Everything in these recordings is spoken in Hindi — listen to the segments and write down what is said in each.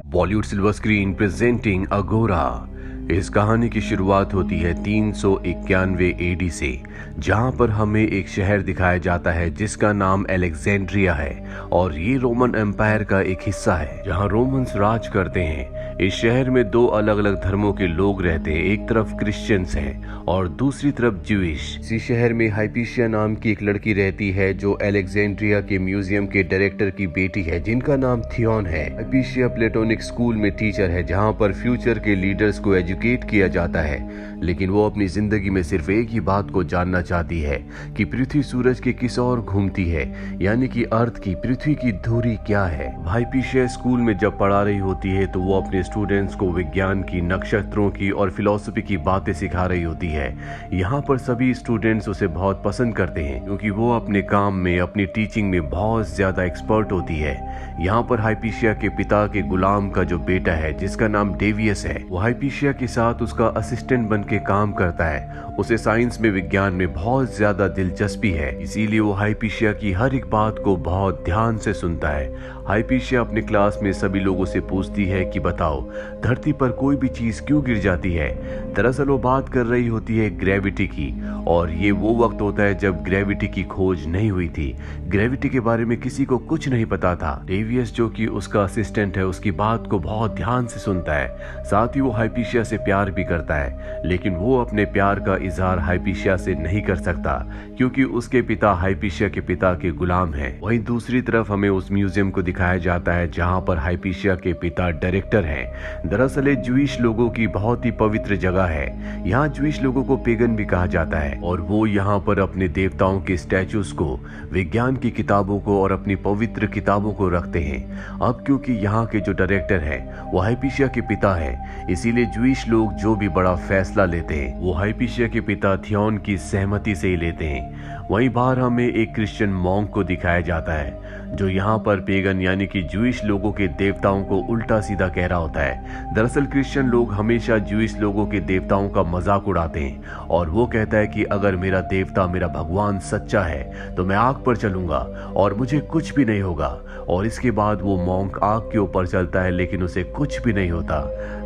बॉलीवुड सिल्वर स्क्रीन प्रेजेंटिंग अगोरा। इस कहानी की शुरुआत होती है 391 एडी से, जहां पर हमें एक शहर दिखाया जाता है जिसका नाम अलेक्जेंड्रिया है और ये रोमन एम्पायर का एक हिस्सा है जहां रोमन्स राज करते हैं। इस शहर में दो अलग अलग धर्मों के लोग रहते हैं, एक तरफ क्रिश्चियंस हैं और दूसरी तरफ ज्यूइश। इसी शहर में हाइपीशिया नाम की एक लड़की रहती है जो अलेक्जेंड्रिया के म्यूजियम के डायरेक्टर की बेटी है जिनका नाम थियोन है। हाइपीशिया प्लेटोनिक स्कूल में टीचर है जहां पर फ्यूचर के लीडर्स को एजुकेट किया जाता है, लेकिन वो अपनी जिंदगी में सिर्फ एक ही बात को जानना चाहती है कि पृथ्वी सूरज के किस ओर घूमती है, यानी कि अर्थ की पृथ्वी की दूरी क्या है। हाइपीशिया स्कूल में जब पढ़ा रही होती है तो वो अपने स्टूडेंट्स को विज्ञान की, नक्षत्रों की और फिलॉसफी की बातें सिखा रही होती है। यहाँ पर सभी स्टूडेंट्स उसे बहुत पसंद करते हैं क्योंकि वो अपने काम में, अपनी टीचिंग में बहुत ज्यादा एक्सपर्ट होती है। यहाँ पर हाइपीशिया के पिता के गुलाम का जो बेटा है जिसका नाम डेवियस है, वो हाइपीशिया के साथ उसका असिस्टेंट बन के काम करता है। उसे साइंस में, विज्ञान में बहुत ज्यादा दिलचस्पी है, इसीलिए वो हाइपीशिया की हर एक बात को बहुत ध्यान से सुनता है। हाइपीशिया अपने क्लास में सभी लोगों से पूछती है कि बताओ, धरती पर कोई भी चीज क्यों गिर जाती है। दरअसल वो बात कर रही होती है ग्रेविटी की, और ये वो वक्त होता है जब ग्रेविटी की खोज नहीं हुई थी। ग्रेविटी के बारे में किसी को कुछ नहीं पता था। डेवियस जो कि उसका असिस्टेंट है उसकी बात को बहुत ध्यान से सुनता है, साथ ही वो हाइपीशिया से प्यार भी करता है, लेकिन वो अपने प्यार का इजहार हाइपीशिया से नहीं कर सकता क्योंकि उसके पिता हाइपीशिया के पिता के गुलाम हैं। वहीं दूसरी तरफ हमें उस म्यूजियम को दिखाया जाता है जहां पर हाइपीशिया के पिता डायरेक्टर हैं। दरअसल ये ज्यूइश लोगों की बहुत ही पवित्र जगह है। यहाँ ज्यूइश लोगों को पेगन भी कहा जाता है और वो यहाँ पर अपने देवताओं के स्टैचूज को, विज्ञान की किताबों को और अपनी पवित्र किताबों को रखते हैं। अब क्योंकि यहाँ के जो डायरेक्टर हैं वो हाइपीशिया के पिता हैं, इसीलिए ज्यूइश लोग जो भी बड़ा फैसला लेते हैं वो हाइपीशिया के पिता थियोन की सहमति से ही लेते हैं। वहीं बाहर हमें एक क्रिश्चियन मॉन्क को दिखाया जाता है जो यहाँ पर पेगन यानी कि ज्यूइश लोगों के देवताओं को उल्टा सीधा कह रहा होता है। दरअसल क्रिश्चियन लोग हमेशा ज्यूइश लोगों के देवताओं का मजाक उड़ाते हैं और वो कहता है कि अगर मेरा देवता, मेरा भगवान सच्चा है तो मैं आग पर चलूंगा और मुझे कुछ भी नहीं होगा। और इसके बाद वो मॉन्क आग के ऊपर चलता है लेकिन उसे कुछ भी नहीं होता।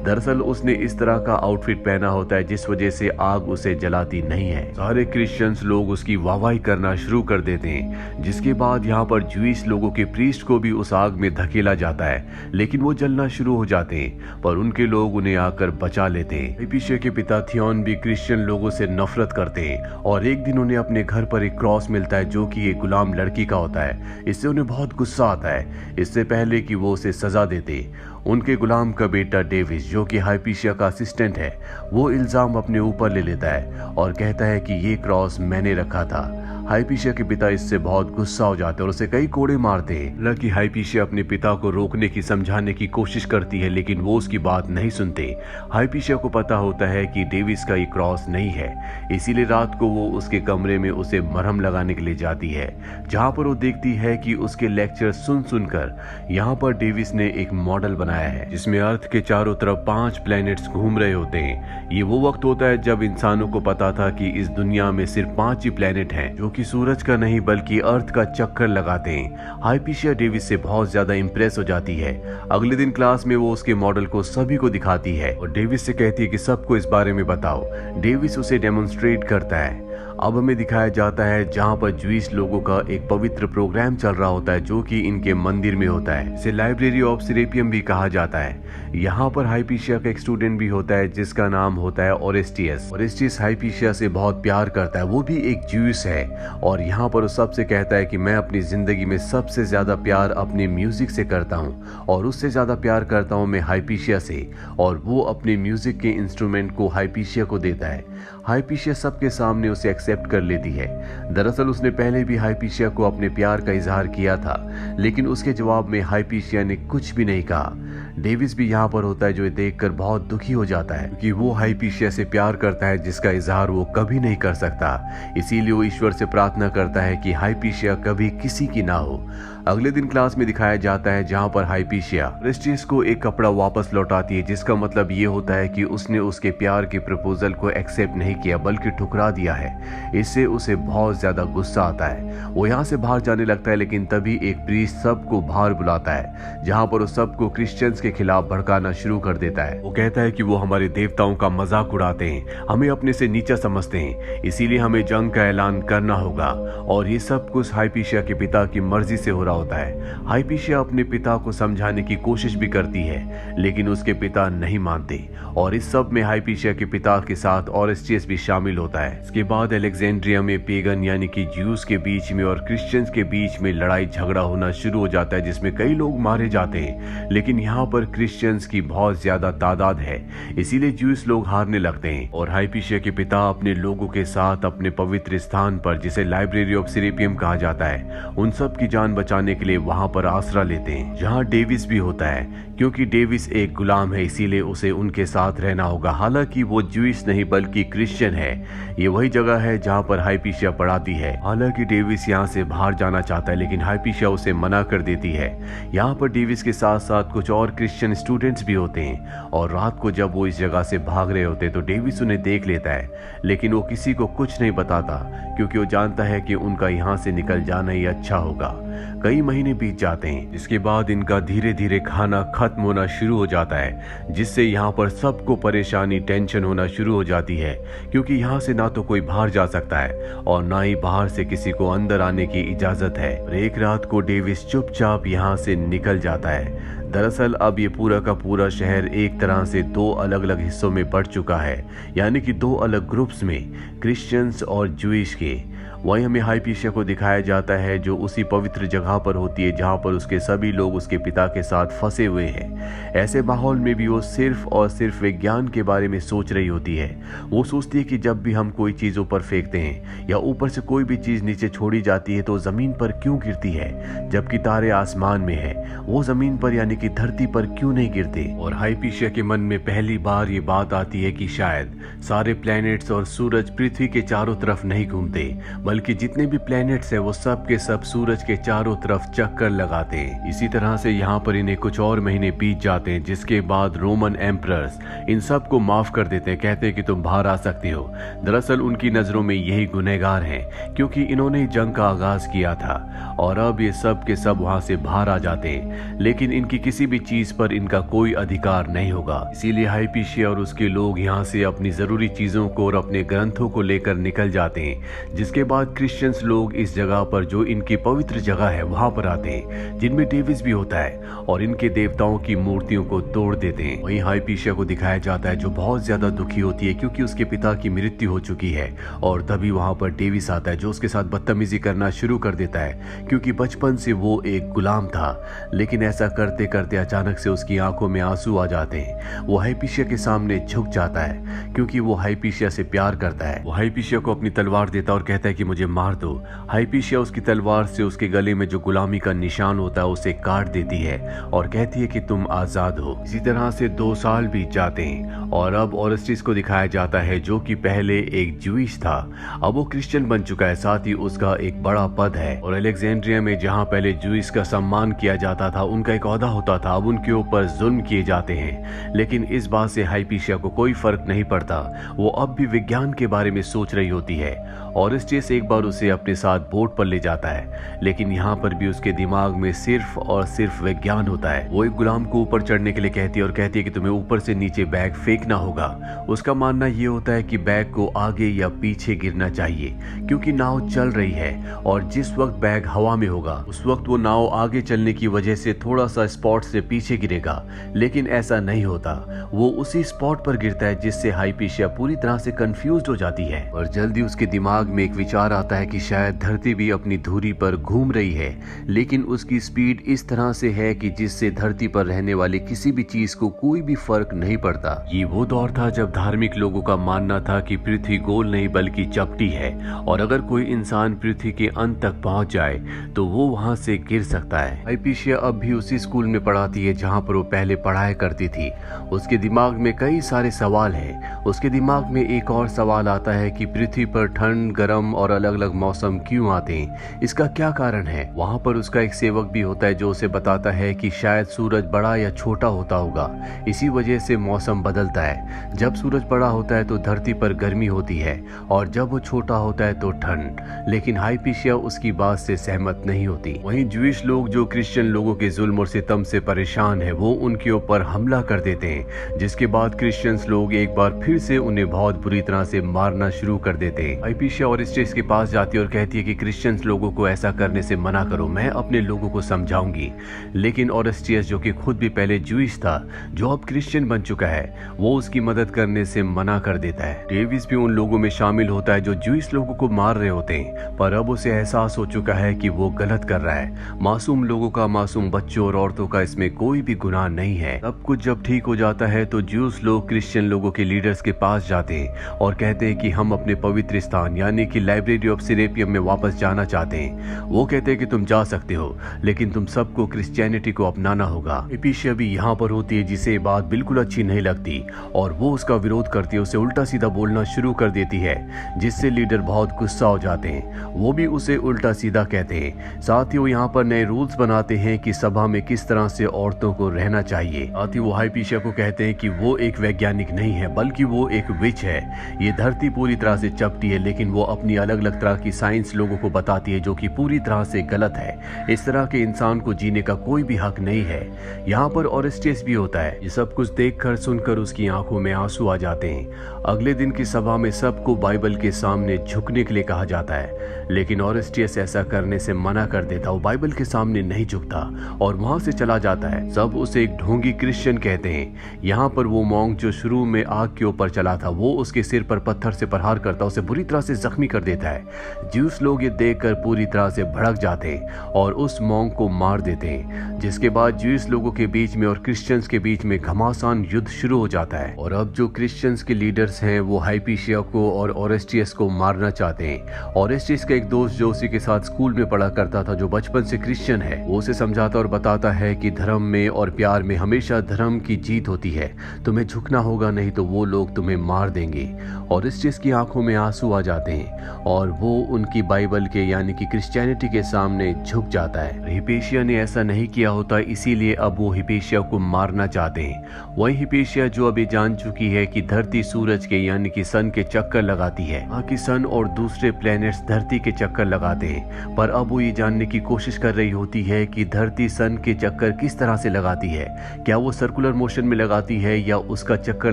दरअसल उसने इस तरह का आउटफिट पहना होता है जिस वजह से आग उसे जलाती नहीं है। सारे क्रिश्चियंस लोग उसकी वाहवाही करना शुरू कर देते हैं, जिसके बाद यहाँ पर ज्यूइश लोगों के प्रीस्ट को भी उस आग में धकेला जाता है, लेकिन वो जलना शुरू हो जाते हैं, पर उनके लोग उन्हें आकर बचा लेते हैं। हाइपीशिया के पिता थियोन भी क्रिश्चियन लोगों से नफरत करते हैं और एक दिन उन्हें अपने घर पर एक क्रॉस मिलता है जो कि एक गुलाम लड़की का होता है। इससे उन्हें बहुत गुस्सा आता है। इससे पहले कि वो उसे सजा देते, उनके गुलाम का बेटा डेविस जो कि हाइपीशिया का असिस्टेंट है, वो इल्जाम अपने ऊपर ले लेता है और कहता है कि ये क्रॉस मैंने रखा था। हाइपीशिया के पिता इससे बहुत गुस्सा हो जाते हैं और उसे कई कोड़े मारते हैं। हालांकि हाइपीशिया अपने पिता को रोकने की, समझाने की कोशिश करती है लेकिन वो उसकी बात नहीं सुनते। हाइपीशिया को पता होता है कि डेविस का ये क्रॉस नहीं है, इसीलिए रात को वो उसके कमरे में उसे मरहम लगाने के लिए जाती है, जहाँ पर वो देखती है कि उसके लेक्चर सुन सुनकर यहाँ पर डेविस ने एक मॉडल बनाया है जिसमें अर्थ के चारों तरफ 5 प्लैनेट्स घूम रहे होते हैं। ये वो वक्त होता है जब इंसानों को पता था कि इस दुनिया में सिर्फ 5 ही प्लैनेट हैं जो कि सूरज का नहीं बल्कि अर्थ का चक्कर लगाते हैं। हाइपीशिया डेविस से बहुत ज्यादा इंप्रेस हो जाती है। अगले दिन क्लास में वो उसके मॉडल को सभी को दिखाती है और डेविस से कहती है कि सबको इस बारे में बताओ। डेविस उसे डेमोन्स्ट्रेट करता है। अब हमें दिखाया जाता है जहां पर ज्यूइश लोगों का एक पवित्र प्रोग्राम चल रहा होता है जो कि इनके मंदिर में होता है। इसे लाइब्रेरी ऑफ सेरेपियम भी कहा जाता है। यहाँ पर हाइपीशिया का एक स्टूडेंट भी होता है जिसका नाम होता है ओरेस्टियस। ओरेस्टियस हाइपीशिया से बहुत प्यार करता है, वो भी एक ज्यूइश है और यहाँ पर वो सबसे कहता है कि मैं अपनी जिंदगी में सबसे ज्यादा प्यार अपने म्यूजिक से करता हूँ और उससे ज्यादा प्यार करता हूँ मैं हाइपीशिया से, और वो अपने म्यूजिक के इंस्ट्रूमेंट को हाइपीशिया को देता है। हाइपीशिया सबके सामने उसे एक्सेप्ट कर लेती है। दरअसल उसने पहले भी हाइपीशिया को अपने प्यार का इजहार किया था, लेकिन उसके जवाब में हाइपीशिया ने कुछ भी नहीं कहा। डेविस भी यहाँ पर होता है जो ये देखकर बहुत दुखी हो जाता है क्योंकि वो हाइपीशिया से प्यार करता है जिसका इजहार वो कभी नहीं कर सकता। इसीलिए वो ईश्वर से प्रार्थना करता है कि हाइपीशिया कभी किसी की ना हो। अगले दिन क्लास में दिखाया जाता है जहाँ पर हाइपीशिया ओरेस्टियस को एक कपड़ा वापस लौटाती है, जिसका मतलब ये होता है कि उसने उसके प्यार के प्रपोजल को एक्सेप्ट नहीं किया बल्कि ठुकरा दिया है। इससे उसे बहुत ज्यादा गुस्सा आता है। वो यहाँ से बाहर जाने लगता है, लेकिन तभी एक प्रीस्ट सबको बाहर बुलाता है, जहाँ पर वो सबको क्रिश्चियंस के खिलाफ भड़काना शुरू कर देता है। वो कहता है कि वो हमारे देवताओं का मजाक उड़ाते हैं, हमें अपने से नीचा समझते हैं, इसीलिए हमें जंग का ऐलान करना होगा। और ये सब कुछ हाइपीशिया के पिता की मर्जी से हो रहा होता है। हाइपीशिया अपने पिता को समझाने की कोशिश भी करती है, लेकिन उसके पिता नहीं मानते और इस सब में हाइपीशिया के पिता के साथ ओरेस्टियस भी शामिल होता है। इसके बाद अलेक्जेंड्रिया में पेगन यानी कि ज्यूज के बीच में और क्रिश्चियंस के बीच में लड़ाई झगड़ा होना शुरू हो जाता है, जिसमें कई लोग मारे जाते हैं। लेकिन यहाँ पर क्रिश्चियंस की बहुत ज्यादा तादाद है, इसीलिए ज्यूस लोग हारने लगते हैं और हाइपीशिया के पिता अपने लोगों के साथ अपने पवित्र स्थान पर, जिसे लाइब्रेरी ऑफ सेरेपियम कहा जाता है, उन सब की जान बचाने के लिए वहां पर आसरा लेते हैं, जहां डेविस भी होता है। क्योंकि डेविस एक गुलाम है, इसीलिए उसे उनके साथ रहना होगा। हालांकि वो ज्यूइश नहीं बल्कि क्रिश्चियन है। ये वही जगह है जहां पर हाइपीशिया पढ़ाती है। हालांकि डेविस यहाँ से बाहर जाना चाहता है, लेकिन हाइपीशिया उसे मना कर देती है। यहाँ पर डेविस के साथ साथ कुछ और क्रिश्चियन स्टूडेंट्स भी होते हैं और रात को जब वो इस जगह से भाग रहे होते तो डेविस उन्हें देख लेता है, लेकिन वो किसी को कुछ नहीं बताता क्योंकि वो जानता है कि उनका यहाँ से निकल जाना ही अच्छा होगा। कई महीने बीत जाते हैं, जिसके बाद इनका धीरे धीरे खाना खत्म होना शुरू हो जाता है, जिससे यहाँ पर सबको परेशानी टेंशन होना शुरू हो जाती है, क्योंकि यहाँ से ना तो कोई बाहर जा सकता है और ना ही बाहर से किसी को अंदर आने की इजाजत है। और एक रात को डेविस चुपचाप यहाँ से निकल जाता है। दरअसल अब ये पूरा का पूरा शहर एक तरह से दो अलग अलग हिस्सों में बढ़ चुका है, यानी कि दो अलग ग्रुप्स में, क्रिश्चियंस और ज्यूइश के। वहीं हमें हाइपीशिया को दिखाया जाता है जो उसी पवित्र जगह पर होती है जहां पर उसके सभी लोग उसके पिता के साथ फंसे हुए हैं। ऐसे माहौल में भी वो सिर्फ और सिर्फ विज्ञान के बारे में सोच रही होती है। वो सोचती है कि जब भी हम कोई चीज ऊपर फेंकते हैं या ऊपर से कोई भी चीज नीचे छोड़ी जाती है तो जमीन पर क्यों गिरती है, जबकि तारे आसमान में है, वो जमीन पर यानी कि धरती पर क्यों नहीं गिरते। और हाइपीशिया के मन में पहली बार ये बात आती है कि शायद सारे प्लैनेट्स और सूरज पृथ्वी के चारों तरफ नहीं घूमते, बल्कि जितने भी प्लैनेट्स हैं वो सब के सब सूरज के चारों तरफ चक्कर लगाते हैं। इसी तरह से यहाँ पर इन्हें कुछ और महीने बीत जाते हैं, जिसके बाद रोमन एम्परर्स इन सब को माफ कर देते हैं, कहते हैं कि तुम बाहर आ सकते हो। दरअसल उनकी नजरों में यही गुनहगार हैं, क्योंकि इन्होंने जंग का आगाज किया था और अब ये सब के सब वहां से बाहर आ जाते हैं, लेकिन इनकी किसी भी चीज पर इनका कोई अधिकार नहीं होगा। इसीलिए हाइपीशिया और उसके लोग यहाँ से अपनी जरूरी चीजों को और अपने ग्रंथों को लेकर निकल जाते हैं। जिसके बाद क्रिश्चियंस लोग इस जगह पर, जो इनकी पवित्र जगह है, वहां पर आते हैं, जिनमें डेविस भी होता है, और इनके देवताओं की मूर्तियों को तोड़ देते हैं। वहीं हाइपीशिया को दिखाया जाता है जो बहुत ज्यादा दुखी होती है क्योंकि उसके पिता की मृत्यु हो चुकी है। और तभी वहां पर डेविस आता है जो उसके साथ बदतमीजी करना शुरू कर देता है, क्योंकि बचपन से वो एक गुलाम था। लेकिन ऐसा करते करते अचानक से उसकी आंखों में आंसू आ जाते हैं। वो हाइपीशिया के सामने झुक जाता है क्योंकि वो हाइपीशिया से प्यार करता है। वो हाइपीशिया को अपनी तलवार देता और कहता है कि मुझे मार दो। हाइपीशिया उसकी तलवार से उसके गले में जो गुलामी का निशान होता है उसे काट देती है और कहती है कि तुम आजाद हो। इसी तरह से 2 साल बीत जाते हैं और अब ओरेस्टिस को दिखाया जाता है जो कि पहले एक ज्यूइश था, अब वो क्रिश्चियन बन चुका है, साथ ही उसका एक बड़ा पद है। और अलेक्जेंड्रिया में जहां पहले ज्यूइश का सम्मान किया जाता था, उनका एक ओहदा होता था, अब उनके ऊपर जुल्म किए जाते हैं। लेकिन इस बात से हाइपीशिया को कोई फर्क नहीं पड़ता, वो अब भी विज्ञान के बारे में सोच रही होती है। ओरेस्टिस एक बार उसे अपने साथ बोट पर ले जाता है, लेकिन यहाँ पर भी उसके दिमाग में सिर्फ और सिर्फ विज्ञान होता है। वो एक गुलाम को ऊपर चढ़ने के लिए कहती है और कहती है कि तुम्हें ऊपर से नीचे बैग फेंकना होगा। उसका मानना ये होता है कि बैग को आगे या पीछे गिरना चाहिए क्योंकि नाव चल रही है और जिस वक्त बैग हवा में होगा उस वक्त वो नाव आगे चलने की वजह से थोड़ा सा स्पॉट से पीछे गिरेगा। लेकिन ऐसा नहीं होता, वो उसी स्पॉट पर गिरता है, जिससे हाइपीशिया पूरी तरह से कंफ्यूज हो जाती है। और जल्दी उसके दिमाग में एक विचार आता है कि शायद धरती भी अपनी धुरी पर घूम रही है, लेकिन उसकी स्पीड इस तरह से है कि जिससे धरती पर रहने वाली किसी भी चीज को कोई भी फर्क नहीं पड़ता। ये वो दौर था जब धार्मिक लोगों का मानना था कि पृथ्वी गोल नहीं बल्कि चपटी है और अगर कोई इंसान पृथ्वी के अंत तक पहुंच जाए तो वो वहां से गिर सकता है। हाइपीशिया अब भी उसी स्कूल में पढ़ाती है जहां पर वो पहले पढ़ाया करती थी। उसके दिमाग में कई सारे सवाल हैं। उसके दिमाग में एक और सवाल आता है कि पृथ्वी पर ठंड, गर्म और अलग अलग मौसम क्यों आते हैं, इसका क्या कारण है। वहाँ पर उसका एक सेवक भी होता है जो उसे बताता है कि शायद सूरज बड़ा या छोटा होता होगा, इसी वजह से मौसम बदलता है। जब सूरज बड़ा होता है तो धरती पर गर्मी होती है और जब वो छोटा होता है तो ठंड। लेकिन हाइपीशिया उसकी बात से सहमत नहीं होती। वहीं ज्यूइश लोग जो क्रिश्चियन लोगों के जुल्म और सितम से परेशान है, वो उनके ऊपर हमला कर देते हैं, जिसके बाद क्रिश्चियंस लोग एक बार फिर से उन्हें बहुत बुरी तरह से मारना शुरू कर देते हैं। हाइपीशिया ओरेस्टियस के पास जाती है और कहती है कि क्रिश्चियंस लोगों को ऐसा करने से मना करो, मैं अपने लोगों को समझाऊंगी। लेकिन ओरेस्टियस जो कि खुद भी पहले ज्यूइश था, जो अब क्रिश्चियन बन चुका है, वो उसकी मदद करने से मना कर देता है। डेविस भी उन लोगों में शामिल होता है जो ज्यूइश लोगों को मार रहे होते हैं, पर अब उसे एहसास हो चुका है कि वो गलत कर रहा है। मासूम लोगों का, मासूम बच्चों और औरतों का इसमें कोई भी गुनाह नहीं है। सब कुछ जब ठीक हो जाता है तो ज्यूस लोग क्रिश्चियन लोगों के लीडर्स के पास जाते हैं और कहते हैं कि हम अपने पवित्र स्थान यानी कि लाइब्रेरी ऑफ सिरेपियम में वापस जाना चाहते हैं। वो कहते हैं कि तुम जा सकते हो, लेकिन तुम सबको क्रिश्चियनिटी को अपनाना होगा। हाइपीशिया भी यहाँ पर होती है, जिसे ये बात बिल्कुल अच्छी नहीं लगती और वो उसका विरोध करती है, उसे उल्टा सीधा बोलना शुरू कर देती है, जिससे लीडर बहुत गुस्सा हो जाते हैं। वो भी उसे उल्टा सीधा कहते हैं। साथ ही वो यहाँ पर नए रूल्स बनाते हैं कि सभा में किस तरह से औरतों को रहना चाहिए। साथ ही वो हाइपीशिया को कहते हैं कि वो एक वैज्ञानिक नहीं है, बल्कि वो एक विच है। ये धरती पूरी तरह से चपटी है, लेकिन वो अपनी अलग अलग तरह की साइंस लोगों को बताती है, जो कि पूरी तरह से गलत है। इस तरह के इंसान को जीने का कोई भी हक नहीं है। यहाँ पर ओरेस्टियस भी होता है। ये सब कुछ देखकर सुनकर उसकी आंखों में आंसू आ जाते हैं। अगले दिन की सभा में सबको बाइबल के सामने झुकने के लिए कहा जाता है, लेकिन ओरेस्टियस ऐसा करने से मना कर देता। वो बाइबल के सामने नहीं झुकता और वहां से चला जाता है। सब उसे एक ढोंगी क्रिश्चियन कहते हैं। यहाँ पर वो मॉन्क जो शुरू में आग के ऊपर चला था, वो उसके सिर पर पत्थर से प्रहार करता, उसे बुरी तरह से जख्मी कर देता है। ज्यूस लोग ये देखकर पूरी तरह से भड़क जाते हैं और उस मॉन्क को मार देते हैं, जिसके बाद ज्यूस लोगों के बीच में और क्रिश्चियंस के बीच में घमासान युद्ध शुरू हो जाता है। और अब जो क्रिश्चियंस के लीडर्स हैं वो हाइपीशिया को और ओरेस्टियस को मारना चाहते हैं। ओरेस्टियस का एक दोस्त जो उसी के साथ स्कूल में पढ़ा करता था, जो बचपन से क्रिश्चियन है, वो उसे समझाता और बताता है कि धर्म में और प्यार में हमेशा धर्म की जीत होती है, तुम्हें झुकना होगा, नहीं तो वो लोग तुम्हें मार देंगे। ओरेस्टियस की आंखों में आंसू आ जाते हैं और वो उनकी बाइबल के यानी कि क्रिश्चियनिटी के सामने झुक जाता है। हिपेशिया ने ऐसा नहीं किया होता, इसीलिए अब वो हिपेशिया को मारना चाहते हैं। वही हिपेशिया जो अभी जान चुकी है कि धरती सूरज के यानी कि सन के चक्कर लगाती है, बाकी सन और दूसरे प्लैनेट्स धरती के चक्कर लगाते हैं, पर अब वो ये जानने की कोशिश कर रही होती है कि धरती सन के चक्कर किस तरह से लगाती है। क्या वो सर्कुलर मोशन में लगाती है या उसका चक्कर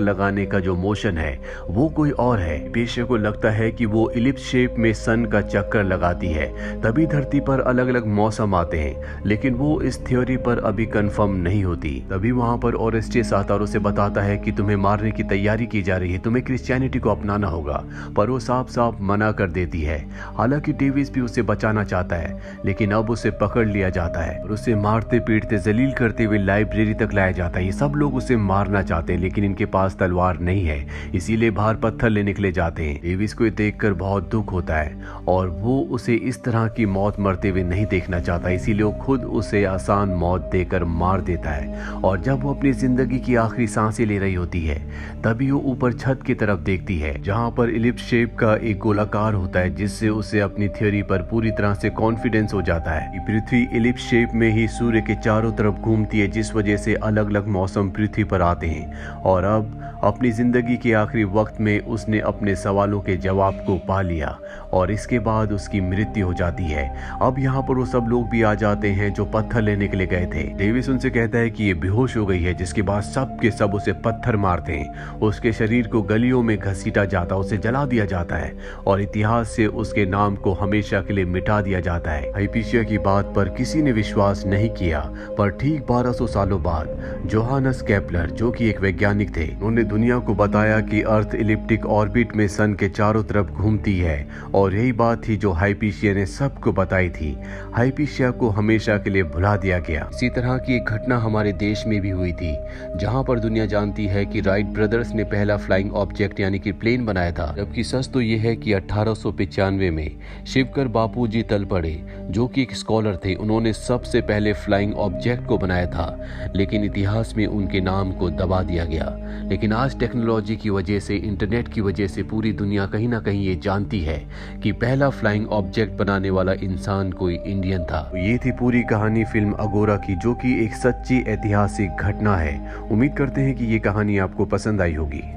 लगाने का जो मोशन है वो कोई और है। हिपेशिया को लगता है कि वो इलिप्स शेप में सन का चक्कर लगाती है, तभी धरती पर अलग अलग मौसम आते हैं, लेकिन वो इस थ्योरी पर अभी कंफर्म नहीं होती। तभी वहां पर ओरेस्टियस आता और उसे बताता है कि तुम्हें मारने की तैयारी की जा रही है, तुम्हें क्रिश्चियनिटी को अपनाना होगा, पर वो साफ साफ मना कर देती है। हालांकि डेविस भी उसे बचाना चाहता है, लेकिन अब उसे पकड़ लिया जाता है और उसे मारते पीटते जलील करते हुए लाइब्रेरी तक लाया जाता है। ये सब लोग उसे मारना चाहते हैं, लेकिन इनके पास तलवार नहीं है, इसीलिए बाहर पत्थर लेने के लिए जाते हैं। डेविस को देखकर बहुत दुख होता है और वो उसे इस तरह की मौत मरते हुए नहीं देखना चाहता, इसीलिए वो खुद उसे आसान मौत देकर मार देता है। और जब वो अपनी जिंदगी की आखिरी सांसें ले रही होती है, तभी वो ऊपर छत की तरफ देखती है, जहां पर इलिप्स शेप का एक गोलाकार होता है, जिससे उसे अपनी थ्योरी पर पूरी तरह से कॉन्फिडेंस हो जाता है कि पृथ्वी इलिप्स शेप में ही सूर्य के चारों तरफ घूमती है, जिस वजह से अलग अलग मौसम पृथ्वी पर आते हैं। और अब अपनी जिंदगी के आखिरी वक्त में उसने अपने सवालों के जवाब को पा लिया और इसके बाद उसकी मृत्यु हो जाती है। अब यहाँ पर वो सब लोग भी आ जाते हैं जो पत्थर लेने के लिए गए थे। डेविस उनसे कहता है कि ये बेहोश हो गई है, जिसके बाद सब के सब उसे पत्थर मारते हैं। उसके शरीर को गलियों में घसीटा जाता, उसे जला दिया जाता है और इतिहास से उसके नाम को हमेशा के लिए मिटा दिया जाता है। हाइपीशिया की बात पर किसी ने विश्वास नहीं किया, पर ठीक 1200 सालों बाद जोहानस केपलर, जो कि एक वैज्ञानिक थे, उन्होंने दुनिया को बताया कि अर्थ इलिप्टिक ऑर्बिट में सन के चारों तरफ घूमती है और यही बात थी जो हाइपीशिया ने सबको बताई थी। हाइपीशिया को हमेशा के लिए भुला दिया गया। इसी तरह की एक घटना हमारे देश में भी हुई थी, जहां पर दुनिया जानती है कि राइट ब्रदर्स ने पहला फ्लाइंग ऑब्जेक्ट यानी कि प्लेन बनाया था, जबकि सच तो यह है कि 1895 में शिवकर बापूजी तलपड़े, जो कि एक स्कॉलर थे, उन्होंने सबसे पहले फ्लाइंग ऑब्जेक्ट को बनाया था, लेकिन इतिहास में उनके नाम को दबा दिया गया। लेकिन आज टेक्नोलॉजी की वजह से, इंटरनेट की वजह से पूरी दुनिया कहीं ना कहीं ये जानती है कि पहला फ्लाइंग ऑब्जेक्ट बनाने वाला इंसान कोई इंडियन था। ये थी पूरी कहानी फिल्म अगोरा की, जो कि एक सच्ची ऐतिहासिक घटना है। उम्मीद करते हैं कि ये कहानी आपको पसंद आई होगी।